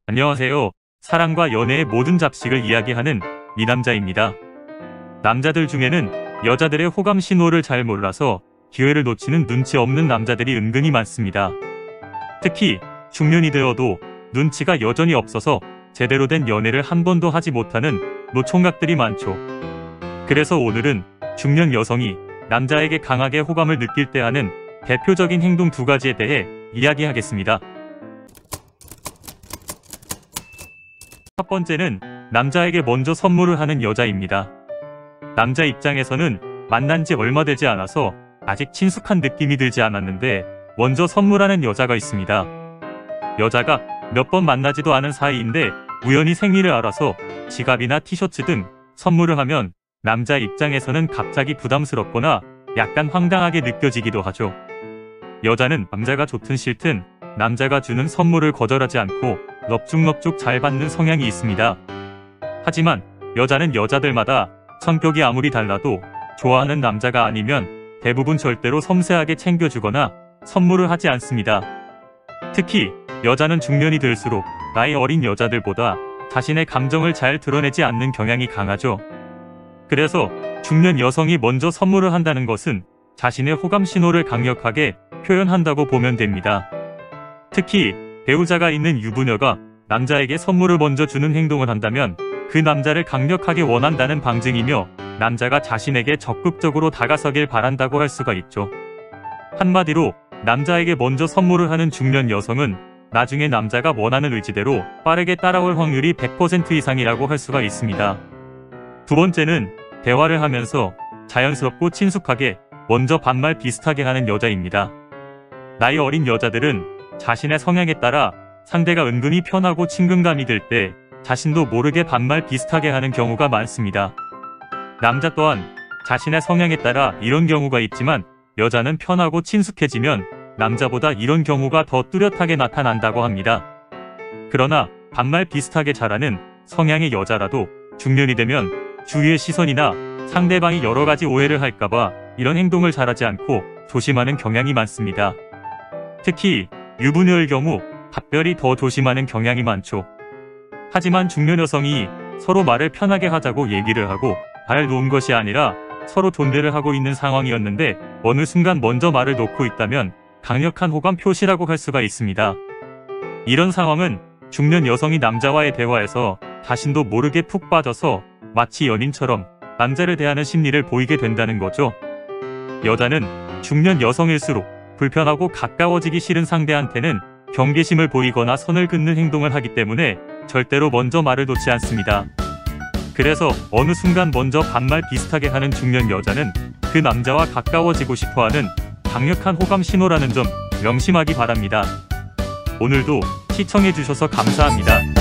안녕하세요. 사랑과 연애의 모든 잡식을 이야기하는 미남자입니다. 남자들 중에는 여자들의 호감 신호를 잘 몰라서 기회를 놓치는 눈치 없는 남자들이 은근히 많습니다. 특히 중년이 되어도 눈치가 여전히 없어서 제대로 된 연애를 한 번도 하지 못하는 노총각들이 많죠. 그래서 오늘은 중년 여성이 남자에게 강하게 호감을 느낄 때 하는 대표적인 행동 2가지에 대해 이야기하겠습니다. 첫 번째는 남자에게 먼저 선물을 하는 여자입니다. 남자 입장에서는 만난 지 얼마 되지 않아서 아직 친숙한 느낌이 들지 않았는데 먼저 선물하는 여자가 있습니다. 여자가 몇 번 만나지도 않은 사이인데 우연히 생리를 알아서 지갑이나 티셔츠 등 선물을 하면 남자 입장에서는 갑자기 부담스럽거나 약간 황당하게 느껴지기도 하죠. 여자는 남자가 좋든 싫든 남자가 주는 선물을 거절하지 않고 넙죽넙죽 잘 받는 성향이 있습니다. 하지만 여자는 여자들마다 성격이 아무리 달라도 좋아하는 남자가 아니면 대부분 절대로 섬세하게 챙겨주거나 선물을 하지 않습니다. 특히 여자는 중년이 들수록 나이 어린 여자들보다 자신의 감정을 잘 드러내지 않는 경향이 강하죠. 그래서 중년 여성이 먼저 선물을 한다는 것은 자신의 호감 신호를 강력하게 표현한다고 보면 됩니다. 특히 배우자가 있는 유부녀가 남자에게 선물을 먼저 주는 행동을 한다면 그 남자를 강력하게 원한다는 방증이며 남자가 자신에게 적극적으로 다가서길 바란다고 할 수가 있죠. 한마디로 남자에게 먼저 선물을 하는 중년 여성은 나중에 남자가 원하는 의지대로 빠르게 따라올 확률이 100% 이상이라고 할 수가 있습니다. 두 번째는 대화를 하면서 자연스럽고 친숙하게 먼저 반말 비슷하게 하는 여자입니다. 나이 어린 여자들은 자신의 성향에 따라 상대가 은근히 편하고 친근감이 들 때 자신도 모르게 반말 비슷하게 하는 경우가 많습니다. 남자 또한 자신의 성향에 따라 이런 경우가 있지만 여자는 편하고 친숙해지면 남자보다 이런 경우가 더 뚜렷하게 나타난다고 합니다. 그러나 반말 비슷하게 잘하는 성향의 여자라도 중년이 되면 주위의 시선이나 상대방이 여러가지 오해를 할까봐 이런 행동을 잘하지 않고 조심하는 경향이 많습니다. 특히 유부녀의 경우 각별히 더 조심하는 경향이 많죠. 하지만 중년 여성이 서로 말을 편하게 하자고 얘기를 하고 발 놓은 것이 아니라 서로 존대를 하고 있는 상황이었는데 어느 순간 먼저 말을 놓고 있다면 강력한 호감 표시라고 할 수가 있습니다. 이런 상황은 중년 여성이 남자와의 대화에서 자신도 모르게 푹 빠져서 마치 연인처럼 남자를 대하는 심리를 보이게 된다는 거죠. 여자는 중년 여성일수록 불편하고 가까워지기 싫은 상대한테는 경계심을 보이거나 선을 긋는 행동을 하기 때문에 절대로 먼저 말을 놓지 않습니다. 그래서 어느 순간 먼저 반말 비슷하게 하는 중년 여자는 그 남자와 가까워지고 싶어하는 강력한 호감 신호라는 점 명심하기 바랍니다. 오늘도 시청해주셔서 감사합니다.